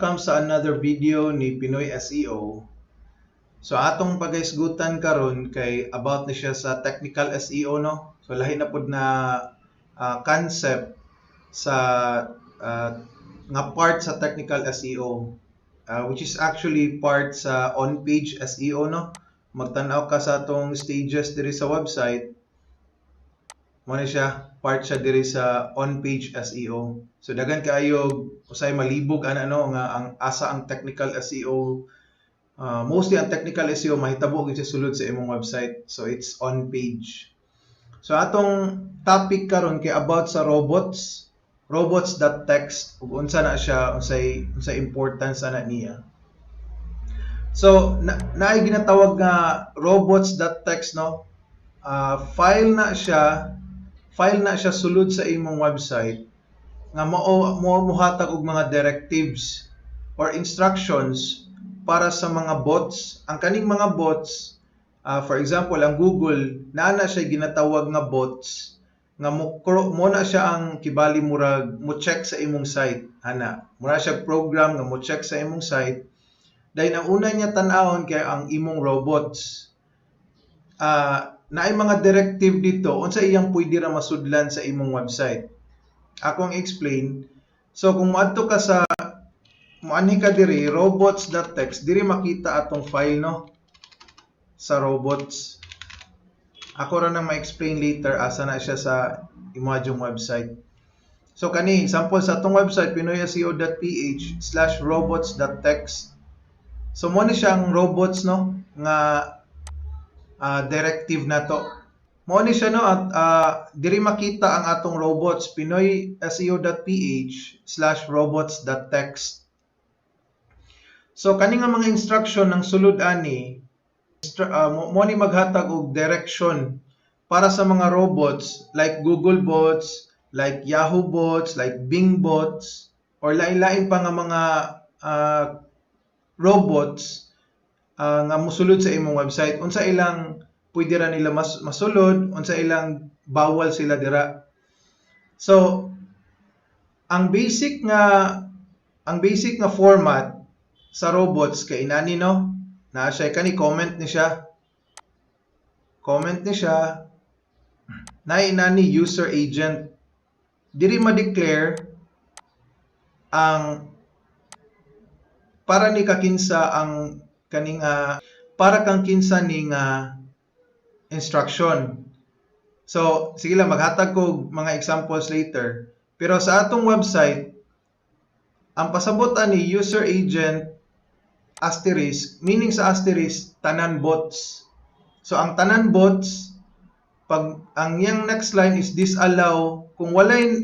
welcome sa another video ni Pinoy SEO. So atong pagaisgutan karon kay about ni siya sa technical SEO no. So lahi na pud na concept sa nga part sa technical SEO which is actually part sa on-page SEO no. Magtan-aw ka sa atong stages diri sa website. Mo ni siya part siya diri sa on-page SEO. So daghan kaayo usay malibog ano nga ang asa ang technical SEO. Mostly ang technical SEO mahitabo gyud sa sulod sa imong website. So it's on-page. So atong topic karon kay about sa robots. Robots.txt ug unsa na siya, unsay importance ana niya. So naay ginatawag nga robots.txt no. File na siya sulod sa imong website nga mohatag og mga directives or instructions para sa mga bots. Ang kaning mga bots, for example, ang Google, naa siya ginatawag nga bots nga mo na siya ang kibali murag mo check sa imong site. Mura siya program nga mo check sa imong site. Dahil ang una niya tan-awon kay ang imong robots. Naay mga directive dito unsa iyang pwede ra masudlan sa imong website. Akong explain. So kung moadto ka sa moanhi ka diri robots.txt, diri makita atong file no sa robots. Ako ra nang ma-explain later asa na siya sa imong website. So kani example sa atong website pinoyseo.ph/robots.txt. So mo ni siyang robots no nga directive na to. Mo ni siya no at diri makita ang atong robots pinoyseo.ph/robots.txt. So kani nga mga instruction ng sulod ani mo ni maghatag og direction para sa mga robots like Google bots, like Yahoo bots, like Bing bots or lain-lain pa nga mga robots nga mosulod sa imong website. Unsa ilang pwede ra nila masulod, unsa ilang bawal sila dira. So ang basic nga format sa robots kay inani no, naa siya kani comment ni siya. Na inani user agent. Diri ma-declare ang para ni kakinsa ang kaning para kang kinsa ning instruction. So sige lang maghatag ko mga examples later. Pero sa atong website ang pasabot ani user agent asterisk, meaning sa asterisk tanan bots. So ang tanan bots, pag ang yang next line is disallow, kung walay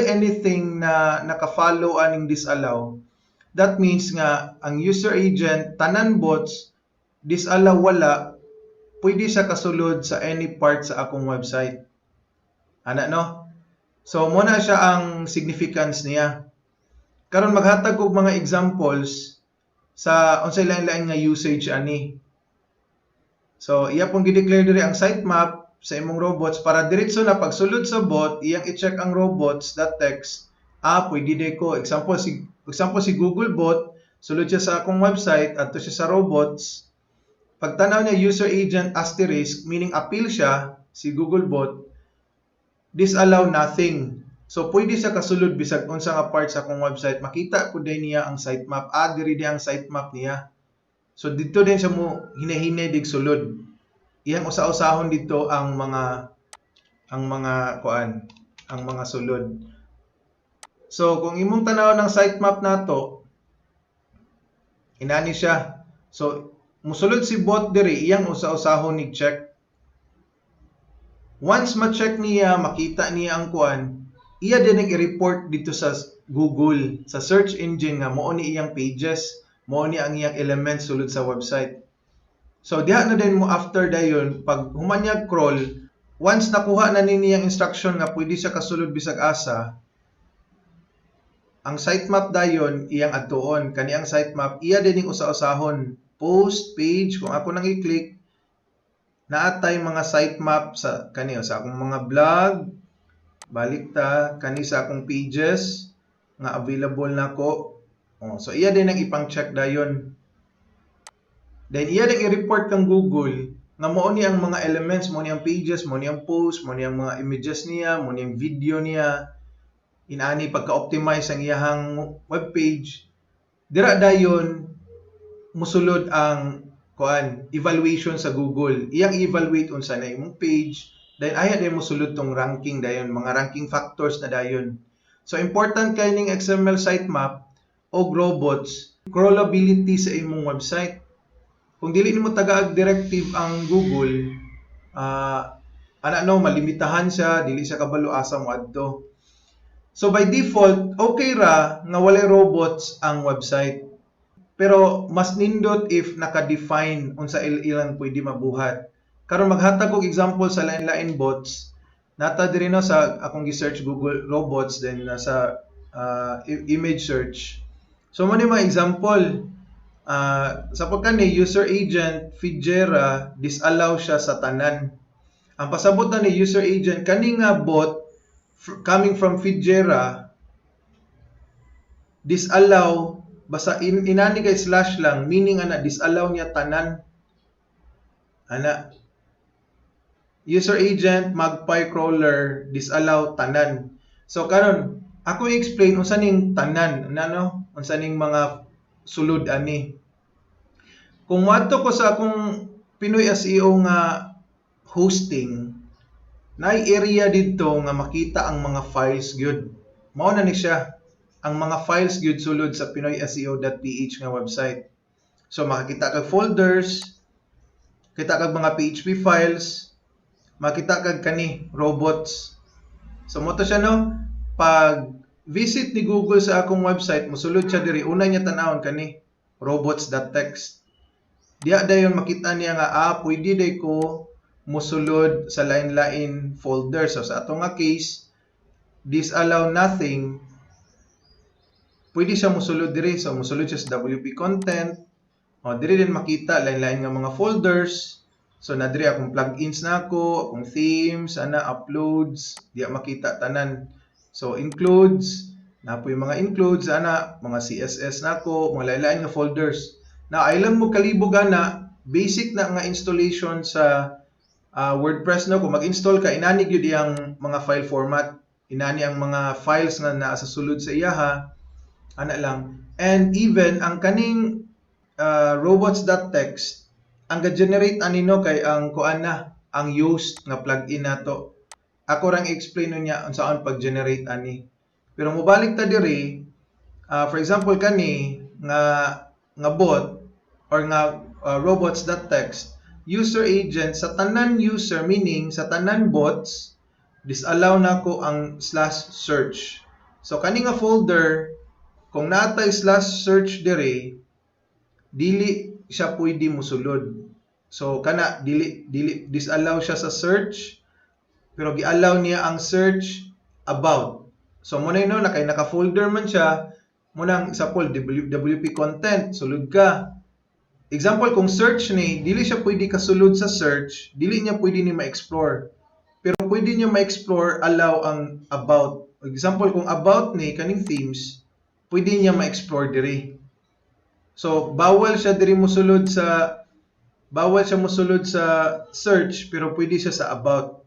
anything na naka-follow aning disallow, that means nga ang user agent tanan bots disallow wala, pwede siya kasulod sa any part sa akong website. No? So mo na siya ang significance niya. Karon maghatag og mga examples sa unsay lain-lain nga usage ani. So iya pong gi-declare diri ang sitemap sa imong robots para diretso na pagsulod sa bot, iyang i-check ang robots.txt. Pwede di ko example si Google bot, sulod siya sa akong website adto siya sa robots. Pagtanaw niya user agent asterisk, meaning appeal siya si Google bot, disallow nothing. So pwede siya kasulod bisag unsa nga part sa akong website. Makita pud niya ang sitemap. Diri di ang sitemap niya. So dito din siya mo hinahinay dig sulod. Iyang usa-usahon dito ang mga sulod. So kung imong tanaw ng sitemap nato, inani siya. So musulod si bot diri, iyang usa-usahon ni check. Once ma-check niya, makita niya ang iya din i-report dito sa Google, sa search engine nga mao ni iyang pages, mao ni ang iyang elements sulod sa website. So diha na din mo after dayon pag humanyag crawl, once nakuha na niyang instruction nga pwede siya kasulod bisag asa, ang sitemap dayon iyang adtuon. Kani ang sitemap iya din usa-usahon, post page, kung ako nang i-click naatay mga sitemap sa akong mga blog, balik ta kani sa akong pages nga available nako So iya din ang ipang-check dayon. Then iya din i-report kang Google nga mao ni ang mga elements, mao ni ang pages, mao ni ang post, mao ni ang mga images niya, mao ni ang video niya, inaani pagka-optimize ang iyahang webpage. Dira dayon musulod ang evaluation sa Google. Iyang evaluate unsa na imong page, then aya din mosulod tong ranking dayon, mga ranking factors na dayon. So important kay ning XML sitemap o robots, crawlability sa imong website. Kung dili nimo tagaag directive ang Google, malimitahan siya, dili siya kabalo asa mo adto. So by default, okay ra nga walay robots ang website. Pero mas nindot if naka-define unsa ilang pwede mabuhat. Karon maghatag og example sa lain-lain bots. Nata diri no sa akong gi-search Google robots then sa image search. So mo ni mga example. Sa pagkani user agent Fidjera disallow siya sa tanan. Ang pasabot na ni user agent kani nga bot coming from Fidjera disallow basta inani kay slash lang, meaning ana disallow niya tanan. Ana user agent magpie crawler disallow tanan. So karon ako i-explain unsa ning tanan, unsa ning mga sulod ani. Kung moadto ko sa akong Pinoy SEO nga hosting, naay area didto nga makita ang mga files gyud. Mao na ni siya ang mga files gyud sulod sa pinoyseo.ph nga website. So makakita kag folders, kita kag mga PHP files, makita kag kani robots. So mo to siya no, pag visit ni Google sa akong website, mosulod siya diri, una niya tan-awon kani robots.txt. Diya dayon makita niya nga pwede day ko mosulod sa lain-lain folder. So sa ato nga case, disallow nothing, pwede siya mosulod diri. So mosulod siya sa WP content. Diri din makita lain-lain nga mga folders. So na diri akong plugins nako, akong themes, uploads, diya makita tanan. So includes, napoy mga includes mga CSS nako, mga lain-lain nga folders. Now, ay lang mo kalibog basic na nga installation sa WordPress no. Kung mag-install ka, inani gyud iyang mga file format, inani ang mga files nga naa sa sulod sa iyaha, lang. And even ang kaning robots.txt, ang ga-generate ani no kay ang ang used nga plugin nato. Ako rang explain niya unsaon pag-generate ani. Pero mobalik ta diri, for example kani nga bot or nga robots.txt, user agent sa tanan user, meaning sa tanan bots, disallow nako ang /search. So kani nga folder, kung natay /search dire, dili siya pwede mosulod. So kana dili disallow siya sa search, pero gi-allow niya ang search about. So mo na naka-folder man siya, mo nang example WP content, sulod ka. Example, kung search ni, dili siya pwede kasulod sa search, dili niya pwede ni ma-explore. Pero pwede niya ma-explore, allow ang about. Example, kung about ni, kaning themes, pwede niya ma-explore diri. So, bawal siya mosulod sa search, pero pwede siya sa about.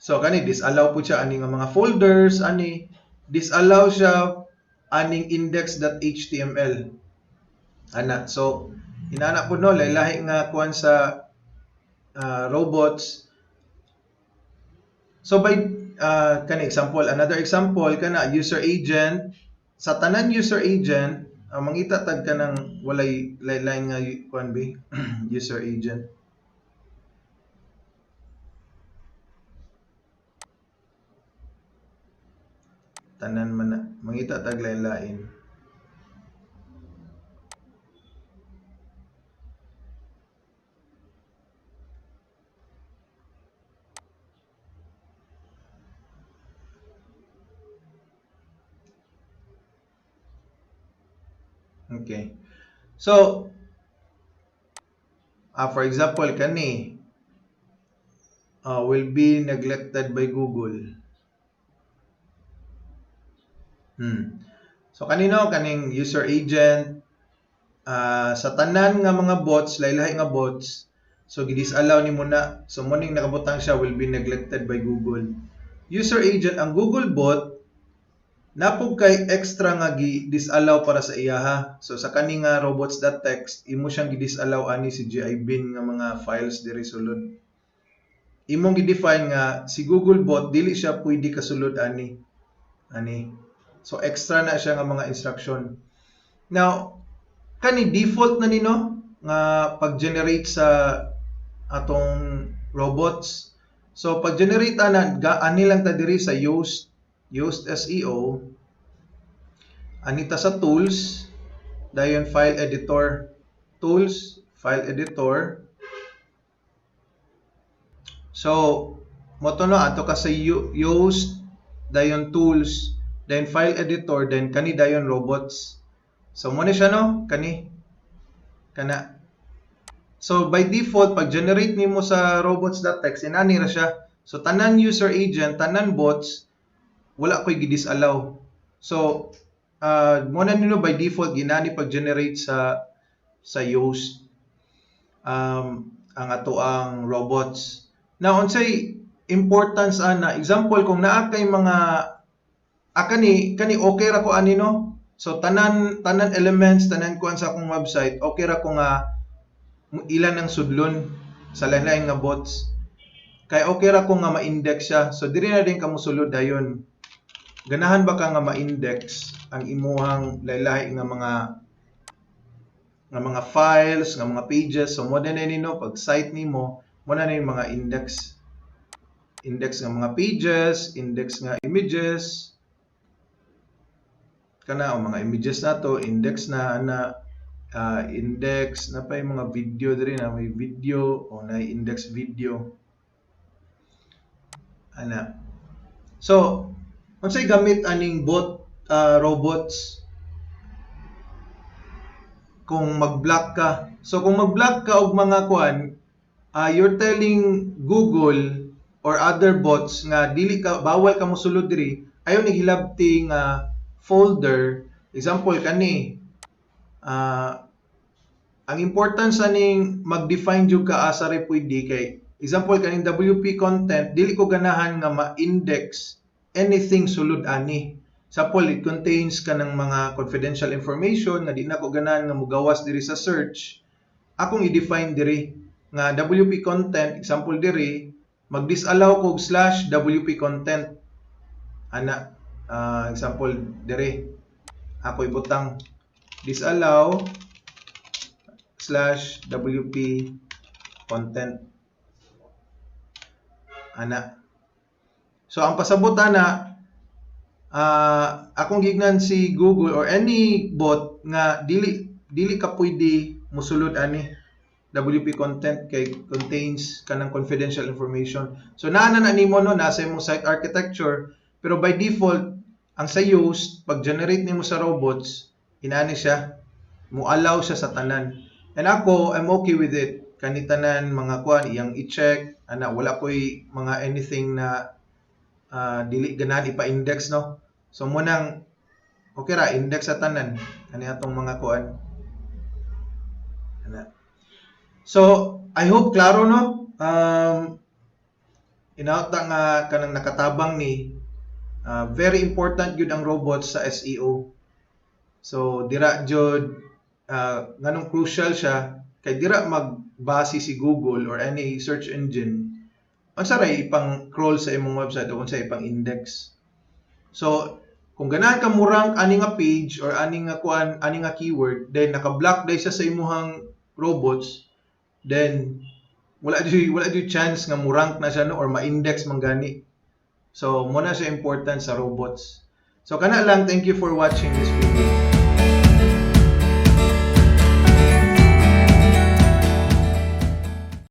So, kani, disallow po siya aning mga folders, disallow siya aning index.html. So inana po no, lahi nga kuan sa robots. So by another example kana user agent, sa tanan user agent, mangita tag ka ng walay lain nga kuan be user agent. Tanan man mangita tag lain-lain. Okay. So, for example, kani will be neglected by Google. So, So kanino kaning user agent sa tanan nga mga bots, lahi-lahi nga bots. So gidisallow nimo na. So muning nakabutang siya will be neglected by Google. User agent ang Google bot napog kay extra nga gi-disallow para sa iyaha. So sa kani nga robots.txt imo siyang gi-disallow ani si GI bin nga mga files diri sulod. Imong gi-define nga si Google bot dili siya pwede kasulod ani. So extra na siya nga mga instruction. Now kani default na nino nga pag-generate sa atong robots. So pag-generate ana ani lang ta diri sa Yoast SEO, anita sa tools, dayon file editor, tools, file editor. So moto no ato ka sa Yoast, dayon tools, then file editor, then kani dayon robots. So mo ni siya no, kana. So by default pag generate nimo sa robots.txt inani ra siya. So tanan user agent, tanan bots wala koy gi-disallow. So mo na nino by default ginani pag generate sa Yoast ang ato ang robots. Now unsay importance ana, example kung naa kay mga kani okay ra ko ani no. So tanan elements, tanan kuan sa akong website, okay ra ko nga ilan ang sudlon sa lain-lain nga bots. Kay okay ra ko nga ma-index siya. So diri na din ka mosulod dayon. Ganahan ba ka nga ma-index ang imuhang lain-lain nga mga files, nga mga pages. So mo na nino pag site nimo, mo na yung mga index nga mga pages, index nga images, kana o mga images na to, index na index na pa yung mga video diri na may video o na index video ana. So unsay gamit aning bot robots kung mag-block ka. So kung mag-block ka og mga kuan, you're telling Google or other bots nga dili ka bawal ka mosulod diri, ayon ni hilabti nga folder. Example kani ang importance aning mag-define jud ka asa re pwede kay example kaning WP content dili ko ganahan nga ma-index anything sulod ani. Example, it contains kanang mga confidential information nga di na ko ganahan nga mugawas diri sa search. Akong i-define diri nga WP content, example diri mag-disallow kog /WP content ana. Example diri ako ibutang disallow /WP content ana. So ang pasabot ana akong gignan si Google or any bot nga dili ka pwede mosulod ani WP content kay contains kanang confidential information. So naa na nimo no nasa imong site architecture, pero by default ang sa Yoast pag generate nimo sa robots inani siya mo allow siya sa tanan. And ako I'm okay with it. Kani tanan mga kuan iyang i-check ana wala koy mga anything na dili ganahan ipa-index no. So mo nang okay ra index sa tanan ani atong mga kuan ana. So I hope klaro no. Inauta nga kanang nakatabang ni very important gyud ang robots sa SEO. So dira jud nganong crucial siya kay dira magbase si Google or any search engine unsa ray ipang crawl sa imong website o unsa ipang index. So kung ganahan ka mo rank ani nga page or ani nga kuan ani nga keyword, then naka-block dai sa imong robots, then wala di chance nga mo rank na siya no or ma-index man gani. So mo na siya important sa robots. So kana lang, thank you for watching this video.